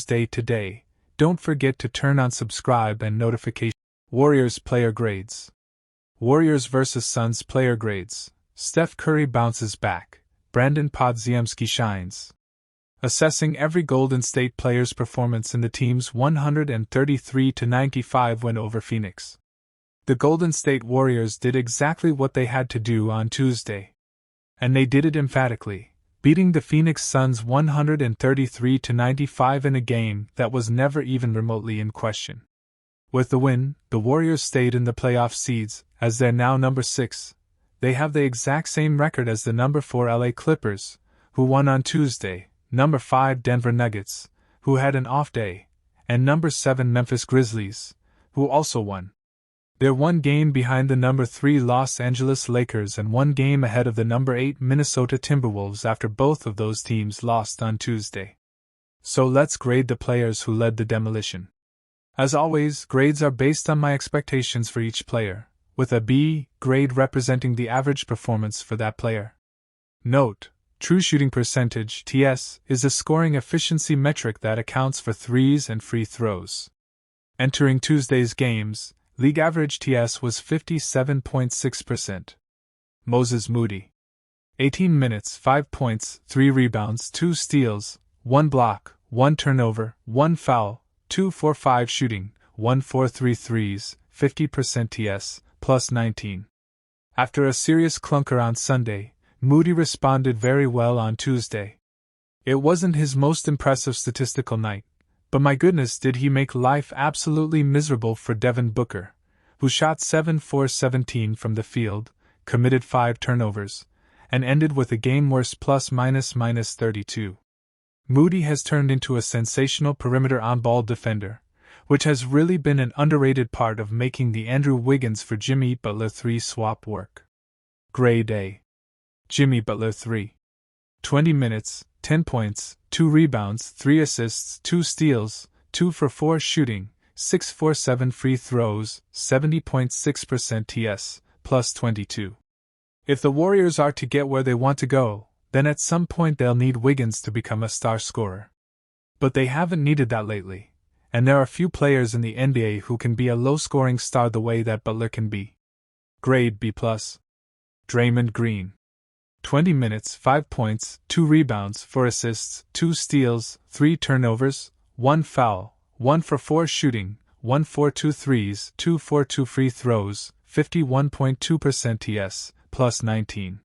Day today. Don't forget to turn on subscribe and notification. Warriors player grades. Warriors vs Suns player grades. Steph Curry bounces back. Brandon Podziemski shines. Assessing every Golden State player's performance in the team's 133-95 win over Phoenix. The Golden State Warriors did exactly what they had to do on Tuesday. And they did it emphatically, beating the Phoenix Suns 133-95 in a game that was never even remotely in question. With the win, the Warriors stayed in the playoff seeds, as they're now number 6. They have the exact same record as the number 4 LA Clippers, who won on Tuesday, number 5 Denver Nuggets, who had an off day, and number 7 Memphis Grizzlies, who also won. They're one game behind the number 3 Los Angeles Lakers and one game ahead of the number 8 Minnesota Timberwolves after both of those teams lost on Tuesday. So let's grade the players who led the demolition. As always, grades are based on my expectations for each player, with a B grade representing the average performance for that player. Note: true shooting percentage (TS) is a scoring efficiency metric that accounts for threes and free throws. Entering Tuesday's games, league average TS was 57.6%. Moses Moody. 18 minutes, 5 points, 3 rebounds, 2 steals, 1 block, 1 turnover, 1 foul, 2-for-5 shooting, 1-for-3 threes, 50% TS, plus 19. After a serious clunker on Sunday, Moody responded very well on Tuesday. It wasn't his most impressive statistical night, but my goodness did he make life absolutely miserable for Devin Booker, who shot 7-for-17 from the field, committed 5 turnovers, and ended with a game-worst plus-minus 32. Moody has turned into a sensational perimeter on-ball defender, which has really been an underrated part of making the Andrew Wiggins for Jimmy Butler 3 swap work. Grade A. Jimmy Butler 3. 20 minutes, 10 points, 2 rebounds, 3 assists, 2 steals, 2-for-4 shooting, 6-for-7 free throws, 70.6% TS, plus 22. If the Warriors are to get where they want to go, then at some point they'll need Wiggins to become a star scorer. But they haven't needed that lately, and there are few players in the NBA who can be a low-scoring star the way that Butler can be. Grade B+. Draymond Green. 20 minutes, 5 points, 2 rebounds, 4 assists, 2 steals, 3 turnovers, 1 foul, 1-for-4 shooting, 1-for-2 threes, 2-for-2 free throws, 51.2% TS, plus 19.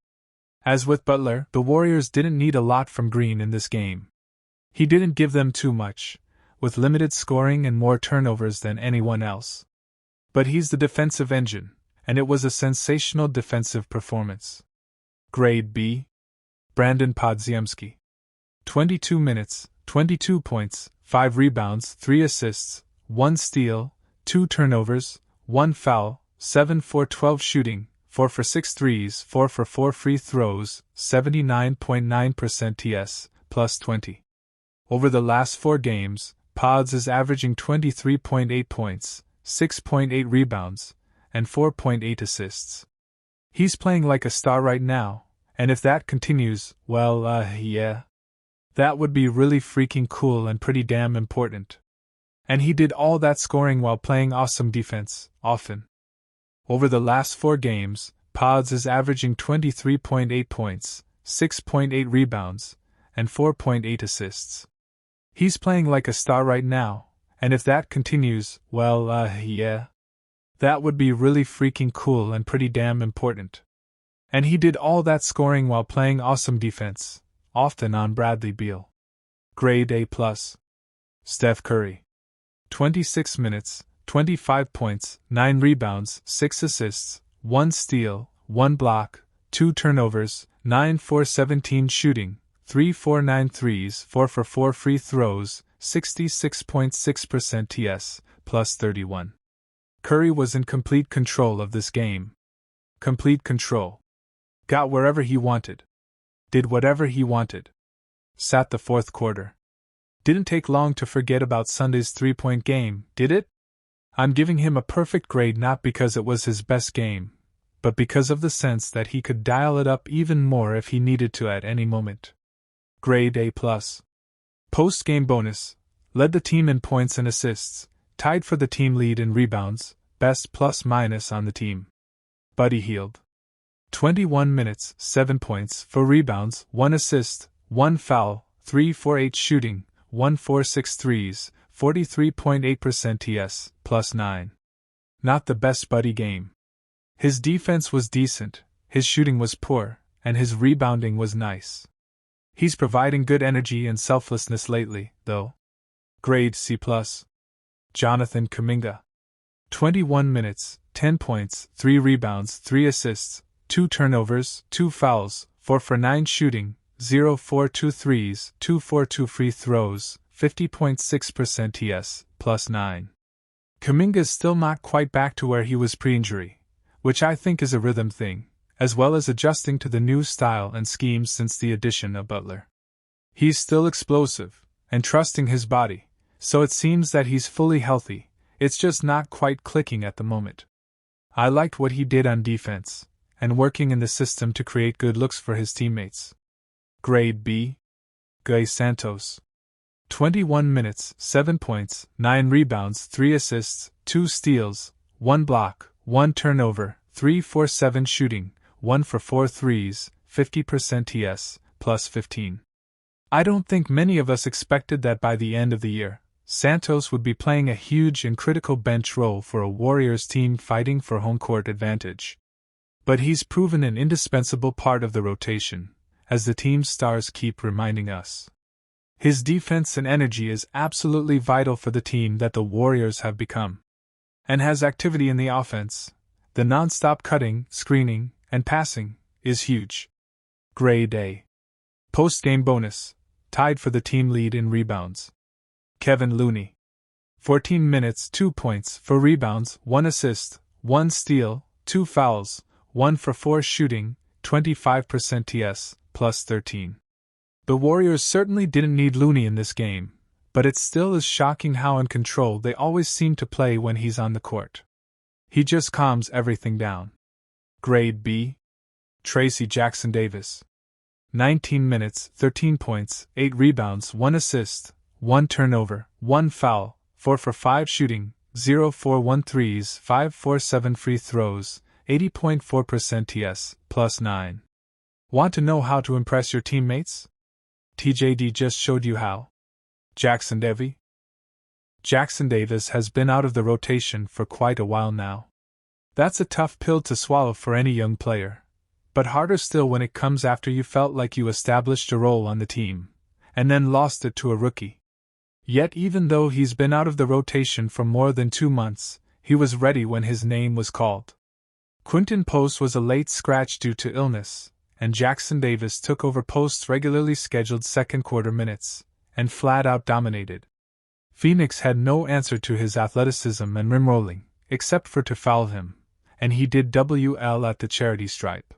As with Butler, the Warriors didn't need a lot from Green in this game. He didn't give them too much, with limited scoring and more turnovers than anyone else. But he's the defensive engine, and it was a sensational defensive performance. Grade B. Brandon Podziemski. 22 minutes, 22 points, 5 rebounds, 3 assists, 1 steal, 2 turnovers, 1 foul, 7-for-12 shooting, 4-for-6 threes, 4-for-4 free throws, 79.9% TS, plus 20. Over the last 4 games, Pods is averaging 23.8 points, 6.8 rebounds, and 4.8 assists. He's playing like a star right now, and if that continues, well, yeah. That would be really freaking cool and pretty damn important. And he did all that scoring while playing awesome defense, often. Over the last 4 games, Pods is averaging 23.8 points, 6.8 rebounds, and 4.8 assists. He's playing like a star right now, and if that continues, well, yeah. That would be really freaking cool and pretty damn important. And he did all that scoring while playing awesome defense, often on Bradley Beal. Grade A+. Steph Curry. 26 minutes, 25 points, 9 rebounds, 6 assists, 1 steal, 1 block, 2 turnovers, 9-for-17 shooting, 3-for-9 threes, 4-for-4 free throws, 66.6% TS, plus 31. Curry was in complete control of this game. Complete control. Got wherever he wanted. Did whatever he wanted. Sat the fourth quarter. Didn't take long to forget about Sunday's 3-point game, did it? I'm giving him a perfect grade not because it was his best game, but because of the sense that he could dial it up even more if he needed to at any moment. Grade A+. Post-game bonus. Led the team in points and assists, tied for the team lead in rebounds, best plus-minus on the team. Buddy Hield. 21 minutes, 7 points, 4 rebounds, 1 assist, 1 foul, 3 for 8 shooting, 1 for 6 threes, 43.8% TS, +9. Not the best Buddy game. His defense was decent, his shooting was poor, and his rebounding was nice. He's providing good energy and selflessness lately, though. Grade C+. Jonathan Kuminga. 21 minutes, 10 points, 3 rebounds, 3 assists, 2 turnovers, 2 fouls, 4 for 9 shooting, 0 for 2 threes, 2 for 2 free throws, 50.6% TS, +9. Kuminga is still not quite back to where he was pre-injury, which I think is a rhythm thing, as well as adjusting to the new style and schemes since the addition of Butler. He's still explosive, and trusting his body, so it seems that he's fully healthy, it's just not quite clicking at the moment. I liked what he did on defense, and working in the system to create good looks for his teammates. Grade B. Guy Santos. 21 minutes, 7 points, 9 rebounds, 3 assists, 2 steals, 1 block, 1 turnover, 3 for 7 shooting, 1 for 4 threes, 50% TS, +15. I don't think many of us expected that by the end of the year, Santos would be playing a huge and critical bench role for a Warriors team fighting for home court advantage. But he's proven an indispensable part of the rotation, as the team's stars keep reminding us. His defense and energy is absolutely vital for the team that the Warriors have become. And has activity in the offense, the non-stop cutting, screening, and passing, is huge. Grade A. Post-game bonus, tied for the team lead in rebounds. Kevin Looney. 14 minutes, 2 points, 4 rebounds, 1 assist, 1 steal, 2 fouls, 1 for 4 shooting, 25% TS, +13. The Warriors certainly didn't need Looney in this game, but it still is shocking how in control they always seem to play when he's on the court. He just calms everything down. Grade B. Tracy Jackson-Davis. 19 minutes, 13 points, 8 rebounds, 1 assist, 1 turnover, 1 foul, 4 for 5 shooting, 0 for 1 threes, 5 for 7 free throws, 80.4% TS, +9. Want to know how to impress your teammates? TJD just showed you how. Jackson-Davis has been out of the rotation for quite a while now. That's a tough pill to swallow for any young player, but harder still when it comes after you felt like you established a role on the team, and then lost it to a rookie. Yet even though he's been out of the rotation for more than 2 months, he was ready when his name was called. Quinton Post was a late scratch due to illness, and Jackson-Davis took over Post's regularly scheduled second-quarter minutes, and flat-out dominated. Phoenix had no answer to his athleticism and rim-rolling, except for to foul him, and he did WL at the charity stripe.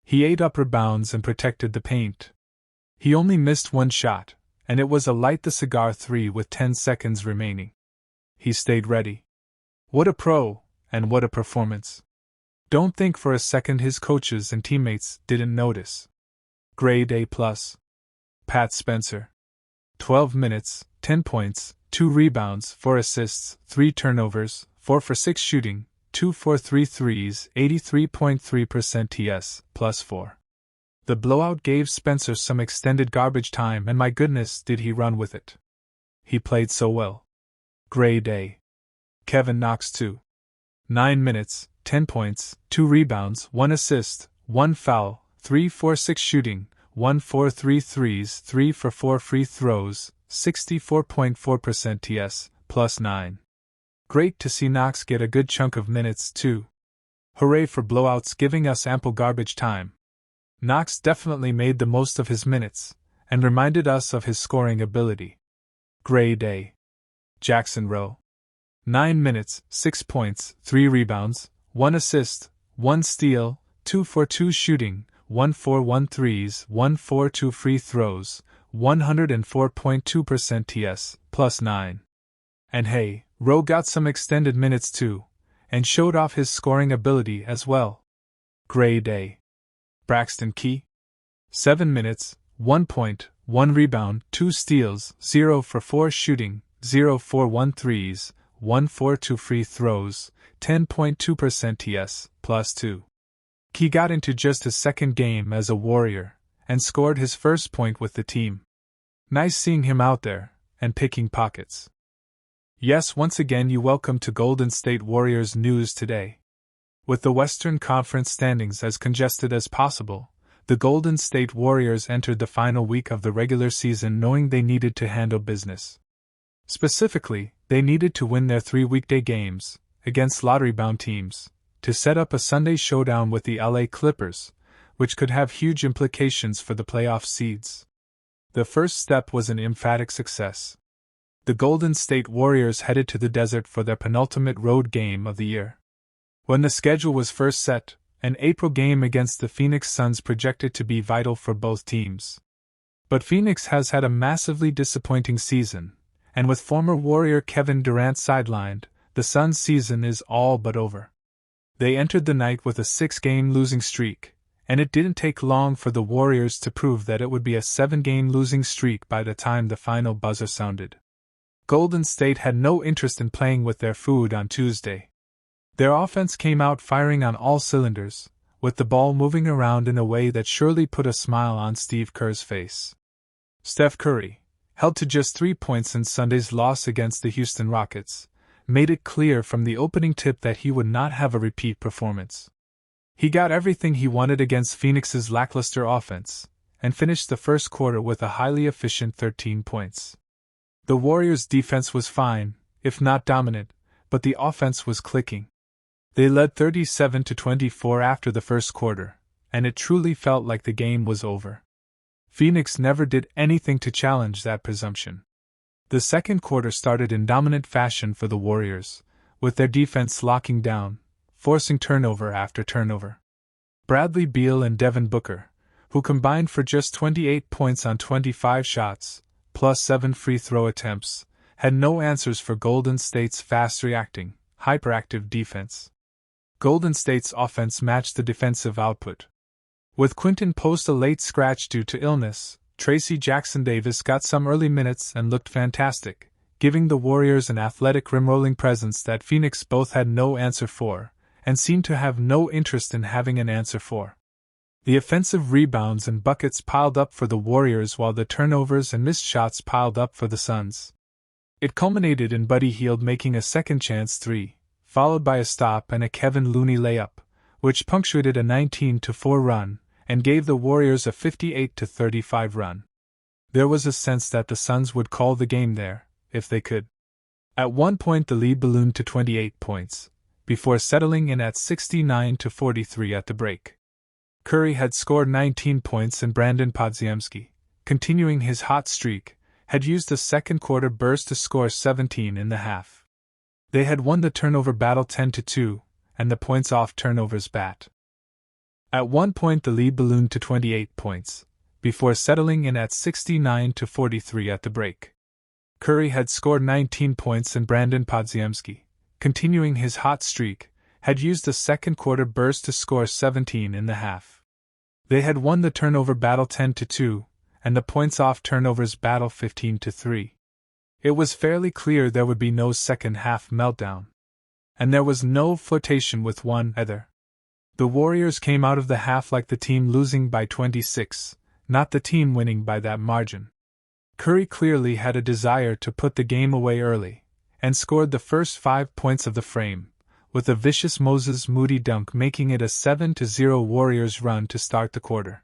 He ate up rebounds and protected the paint. He only missed 1 shot, and it was a light-the-cigar 3 with 10 seconds remaining. He stayed ready. What a pro, and what a performance. Don't think for a second his coaches and teammates didn't notice. Grade A+. Pat Spencer. 12 minutes, 10 points, 2 rebounds, 4 assists, 3 turnovers, 4 for 6 shooting, 2 for 3 threes, 83.3% TS, +4. The blowout gave Spencer some extended garbage time, and my goodness did he run with it. He played so well. Grade A. Kevin Knox 2. 9 minutes, 10 points, 2 rebounds, 1 assist, 1 foul, 3 for 6 shooting, 1 for 3 threes, 3 for 4 free throws, 64.4% TS, +9. Great to see Knox get a good chunk of minutes too. Hooray for blowouts giving us ample garbage time. Knox definitely made the most of his minutes, and reminded us of his scoring ability. Grade A. Jackson Rowe. 9 minutes, 6 points, 3 rebounds, 1 assist, 1 steal, 2 for 2 shooting, 1 for 1 threes, 1 for 2 free throws, 104.2% TS, +9. And hey, Rowe got some extended minutes too, and showed off his scoring ability as well. Grade A. Braxton Key. 7 minutes, 1 point, 1 rebound, 2 steals, 0 for 4 shooting, 0.41 threes, 1.42 free throws, 10.2% TS, +2. He got into just his second game as a Warrior, and scored his first point with the team. Nice seeing him out there, and picking pockets. Yes, once again you welcome to Golden State Warriors news today. With the Western Conference standings as congested as possible, the Golden State Warriors entered the final week of the regular season knowing they needed to handle business. Specifically, they needed to win their 3 weekday games, against lottery-bound teams, to set up a Sunday showdown with the LA Clippers, which could have huge implications for the playoff seeds. The first step was an emphatic success. The Golden State Warriors headed to the desert for their penultimate road game of the year. When the schedule was first set, an April game against the Phoenix Suns projected to be vital for both teams. But Phoenix has had a massively disappointing season, and with former Warrior Kevin Durant sidelined, the Suns' season is all but over. They entered the night with a 6-game losing streak, and it didn't take long for the Warriors to prove that it would be a 7-game losing streak by the time the final buzzer sounded. Golden State had no interest in playing with their food on Tuesday. Their offense came out firing on all cylinders, with the ball moving around in a way that surely put a smile on Steve Kerr's face. Steph Curry, held to just 3 points in Sunday's loss against the Houston Rockets, made it clear from the opening tip that he would not have a repeat performance. He got everything he wanted against Phoenix's lackluster offense, and finished the first quarter with a highly efficient 13 points. The Warriors' defense was fine, if not dominant, but the offense was clicking. They led 37-24 after the first quarter, and it truly felt like the game was over. Phoenix never did anything to challenge that presumption. The second quarter started in dominant fashion for the Warriors, with their defense locking down, forcing turnover after turnover. Bradley Beal and Devin Booker, who combined for just 28 points on 25 shots, plus 7 free throw attempts, had no answers for Golden State's fast-reacting, hyperactive defense. Golden State's offense matched the defensive output. With Quinton Post a late scratch due to illness, Tracy Jackson-Davis got some early minutes and looked fantastic, giving the Warriors an athletic rim-rolling presence that Phoenix both had no answer for, and seemed to have no interest in having an answer for. The offensive rebounds and buckets piled up for the Warriors while the turnovers and missed shots piled up for the Suns. It culminated in Buddy Hield making a second-chance three, followed by a stop and a Kevin Looney layup, which punctuated a 19-4 run, and gave the Warriors a 58-35 run. There was a sense that the Suns would call the game there, if they could. At one point the lead ballooned to 28 points, before settling in at 69-43 at the break. Curry had scored 19 points and Brandon Podziemski, continuing his hot streak, had used the second quarter burst to score 17 in the half. They had won the turnover battle 10-2, and the points off turnovers bat. At one point the lead ballooned to 28 points, before settling in at 69-43 at the break. Curry had scored 19 points and Brandon Podziemski, continuing his hot streak, had used the second quarter burst to score 17 in the half. They had won the turnover battle 10-2, and the points off turnovers battle 15-3. It was fairly clear there would be no second half meltdown. And there was no flirtation with one either. The Warriors came out of the half like the team losing by 26, not the team winning by that margin. Curry clearly had a desire to put the game away early, and scored the first 5 points of the frame, with a vicious Moses Moody dunk making it a 7-0 Warriors run to start the quarter.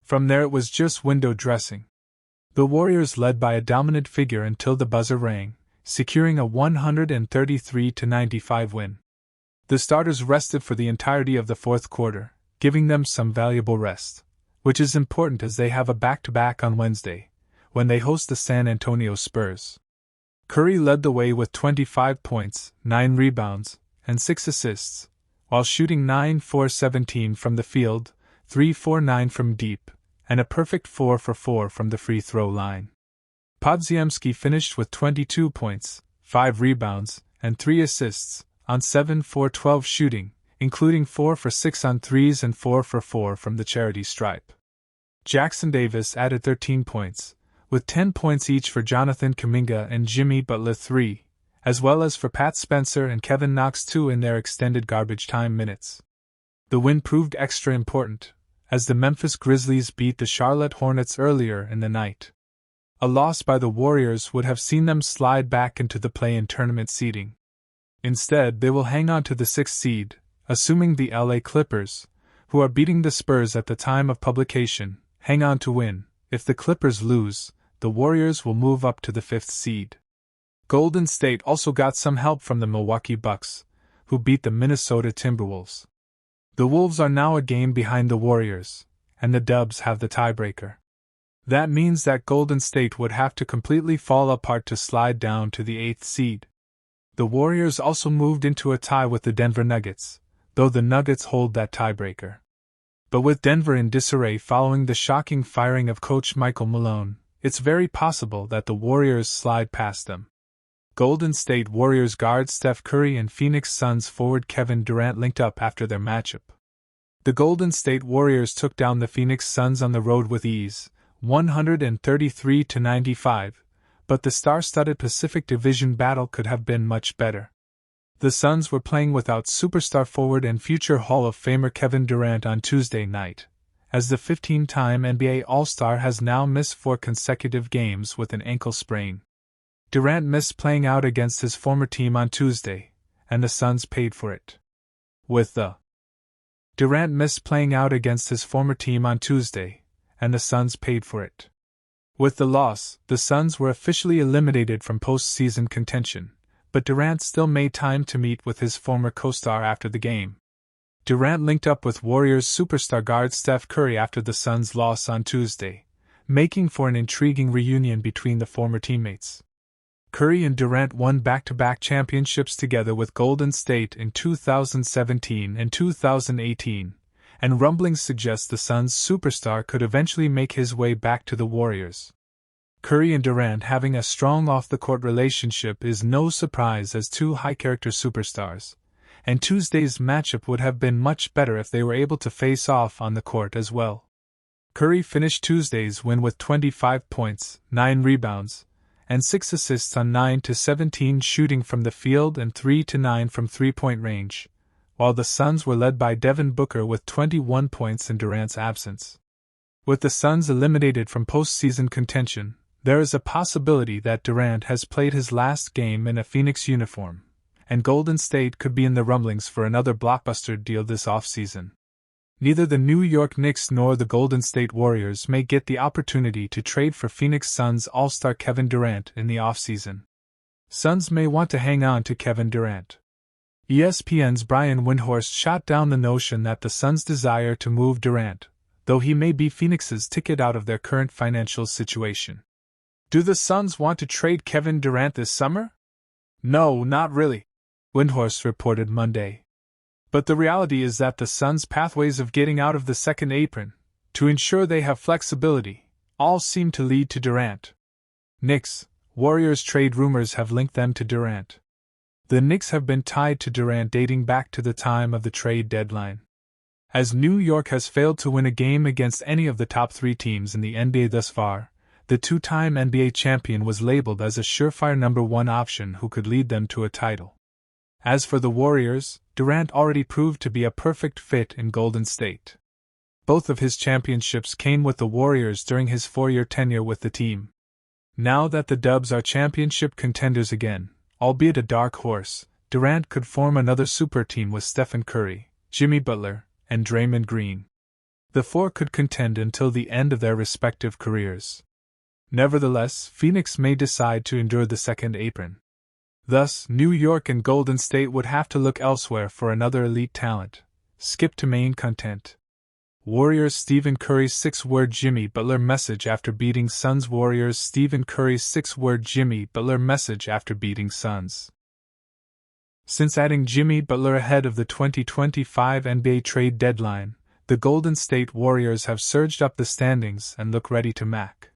From there it was just window dressing. The Warriors led by a dominant figure until the buzzer rang, securing a 133-95 win. The starters rested for the entirety of the fourth quarter, giving them some valuable rest, which is important as they have a back-to-back on Wednesday, when they host the San Antonio Spurs. Curry led the way with 25 points, 9 rebounds, and 6 assists, while shooting 9-for-17 from the field, 3-for-9 from deep, and a perfect 4-for-4 from the free throw line. Podziemski finished with 22 points, 5 rebounds, and 3 assists, on 7-for-12 shooting, including 4-for-6 on threes and 4-for-4 from the charity stripe. Jackson Davis added 13 points, with 10 points each for Jonathan Kuminga and Jimmy Butler 3, as well as for Pat Spencer and Kevin Knox 2 in their extended garbage time minutes. The win proved extra important, as the Memphis Grizzlies beat the Charlotte Hornets earlier in the night. A loss by the Warriors would have seen them slide back into the play-in tournament seeding. Instead, they will hang on to the 6th seed, assuming the LA Clippers, who are beating the Spurs at the time of publication, hang on to win. If the Clippers lose, the Warriors will move up to the 5th seed. Golden State also got some help from the Milwaukee Bucks, who beat the Minnesota Timberwolves. The Wolves are now a game behind the Warriors, and the Dubs have the tiebreaker. That means that Golden State would have to completely fall apart to slide down to the 8th seed. The Warriors also moved into a tie with the Denver Nuggets, though the Nuggets hold that tiebreaker. But with Denver in disarray following the shocking firing of coach Michael Malone, it's very possible that the Warriors slide past them. Golden State Warriors guard Steph Curry and Phoenix Suns forward Kevin Durant linked up after their matchup. The Golden State Warriors took down the Phoenix Suns on the road with ease, 133-95, but the star-studded Pacific Division battle could have been much better. The Suns were playing without superstar forward and future Hall of Famer Kevin Durant on Tuesday night, as the 15-time NBA All-Star has now missed 4 consecutive games with an ankle sprain. Durant missed playing out against his former team on Tuesday, and the Suns paid for it. Durant missed playing out against his former team on Tuesday, and the Suns paid for it. With the loss, the Suns were officially eliminated from postseason contention, but Durant still made time to meet with his former co-star after the game. Durant linked up with Warriors superstar guard Steph Curry after the Suns' loss on Tuesday, making for an intriguing reunion between the former teammates. Curry and Durant won back-to-back championships together with Golden State in 2017 and 2018, and rumblings suggest the Suns' superstar could eventually make his way back to the Warriors. Curry and Durant having a strong off-the-court relationship is no surprise as two high-character superstars, and Tuesday's matchup would have been much better if they were able to face off on the court as well. Curry finished Tuesday's win with 25 points, 9 rebounds, and 6 assists on 9-17 shooting from the field and 3-9 from three-point range, while the Suns were led by Devin Booker with 21 points in Durant's absence. With the Suns eliminated from postseason contention, there is a possibility that Durant has played his last game in a Phoenix uniform, and Golden State could be in the rumblings for another blockbuster deal this offseason. Neither the New York Knicks nor the Golden State Warriors may get the opportunity to trade for Phoenix Suns All-Star Kevin Durant in the offseason. Suns may want to hang on to Kevin Durant. ESPN's Brian Windhorst shot down the notion that the Suns desire to move Durant, though he may be Phoenix's ticket out of their current financial situation. Do the Suns want to trade Kevin Durant this summer? No, not really, Windhorst reported Monday. But the reality is that the Suns' pathways of getting out of the second apron, to ensure they have flexibility, all seem to lead to Durant. Knicks, Warriors trade rumors have linked them to Durant. The Knicks have been tied to Durant dating back to the time of the trade deadline. As New York has failed to win a game against any of the top 3 teams in the NBA thus far, the 2-time NBA champion was labeled as a surefire number 1 option who could lead them to a title. As for the Warriors, Durant already proved to be a perfect fit in Golden State. Both of his championships came with the Warriors during his 4-year tenure with the team. Now that the Dubs are championship contenders again, albeit a dark horse, Durant could form another super team with Stephen Curry, Jimmy Butler, and Draymond Green. The 4 could contend until the end of their respective careers. Nevertheless, Phoenix may decide to endure the second apron. Thus, New York and Golden State would have to look elsewhere for another elite talent. Skip to main content. Warriors Stephen Curry's 6-word Jimmy Butler message after beating Suns. Warriors Stephen Curry's 6-word Jimmy Butler message after beating Suns. Since adding Jimmy Butler ahead of the 2025 NBA trade deadline, the Golden State Warriors have surged up the standings and look ready to mac.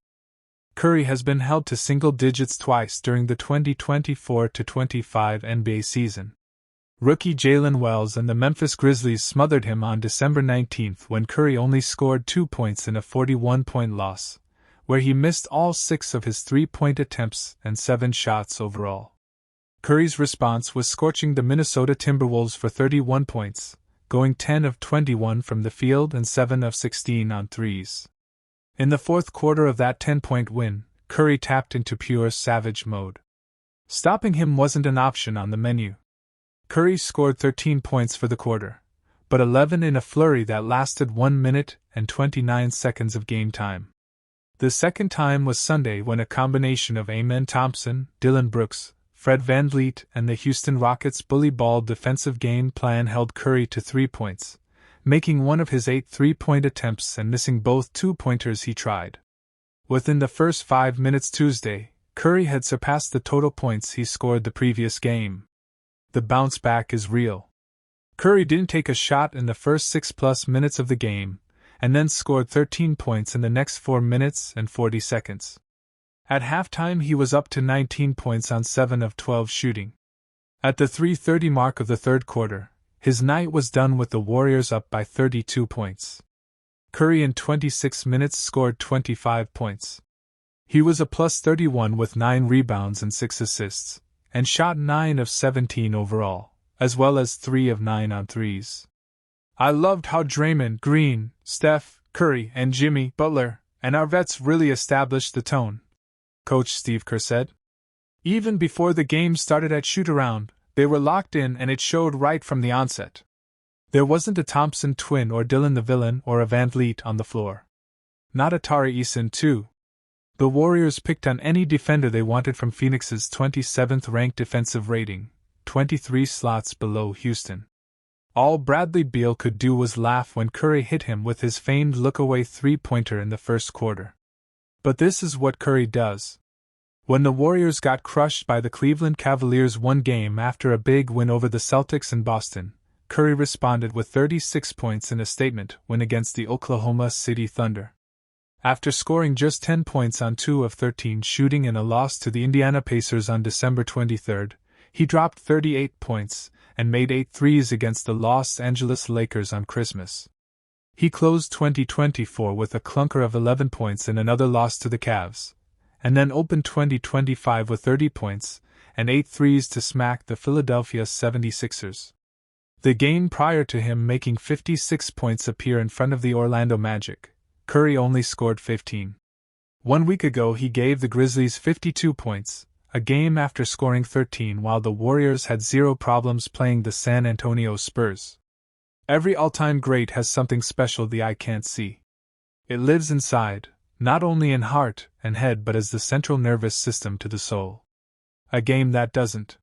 Curry has been held to single digits twice during the 2024-25 NBA season. Rookie Jalen Wells and the Memphis Grizzlies smothered him on December 19 when Curry only scored 2 points in a 41-point loss, where he missed all 6 of his three-point attempts and 7 shots overall. Curry's response was scorching the Minnesota Timberwolves for 31 points, going 10 of 21 from the field and 7 of 16 on threes. In the fourth quarter of that 10-point win, Curry tapped into pure savage mode. Stopping him wasn't an option on the menu. Curry scored 13 points for the quarter, but 11 in a flurry that lasted 1 minute and 29 seconds of game time. The second time was Sunday when a combination of Amen Thompson, Dillon Brooks, Fred VanVleet, and the Houston Rockets' bully ball defensive game plan held Curry to 3 points, making one of his 8 three-point attempts and missing both 2-pointers he tried. Within the first 5 minutes Tuesday, Curry had surpassed the total points he scored the previous game. The bounce back is real. Curry didn't take a shot in the first 6+ minutes of the game, and then scored 13 points in the next 4 minutes and 40 seconds. At halftime he was up to 19 points on 7 of 12 shooting. At the 3:30 mark of the third quarter, his night was done with the Warriors up by 32 points. Curry in 26 minutes scored 25 points. He was a plus 31 with 9 rebounds and 6 assists, and shot 9 of 17 overall, as well as 3 of 9 on threes. I loved how Draymond Green, Steph Curry, and Jimmy Butler and our vets really established the tone, Coach Steve Kerr said. Even before the game started at shoot-around, they were locked in and it showed right from the onset. There wasn't a Thompson twin or Dillon the Villain or a VanVleet on the floor. Not a Tari Eason too. The Warriors picked on any defender they wanted from Phoenix's 27th-ranked defensive rating, 23 slots below Houston. All Bradley Beal could do was laugh when Curry hit him with his famed look-away three-pointer in the first quarter. But this is what Curry does. When the Warriors got crushed by the Cleveland Cavaliers one game after a big win over the Celtics in Boston, Curry responded with 36 points in a statement win against the Oklahoma City Thunder. After scoring just 10 points on 2 of 13 shooting in a loss to the Indiana Pacers on December 23, he dropped 38 points and made 8 threes against the Los Angeles Lakers on Christmas. He closed 2024 with a clunker of 11 points in another loss to the Cavs, and then opened 2025 with 30 points and 8 threes to smack the Philadelphia 76ers. The game prior to him making 56 points appear in front of the Orlando Magic, Curry only scored 15. 1 week ago he gave the Grizzlies 52 points, a game after scoring 13 while the Warriors had 0 problems playing the San Antonio Spurs. Every all-time great has something special the eye can't see. It lives inside, not only in heart and head but as the central nervous system to the soul. A game that doesn't.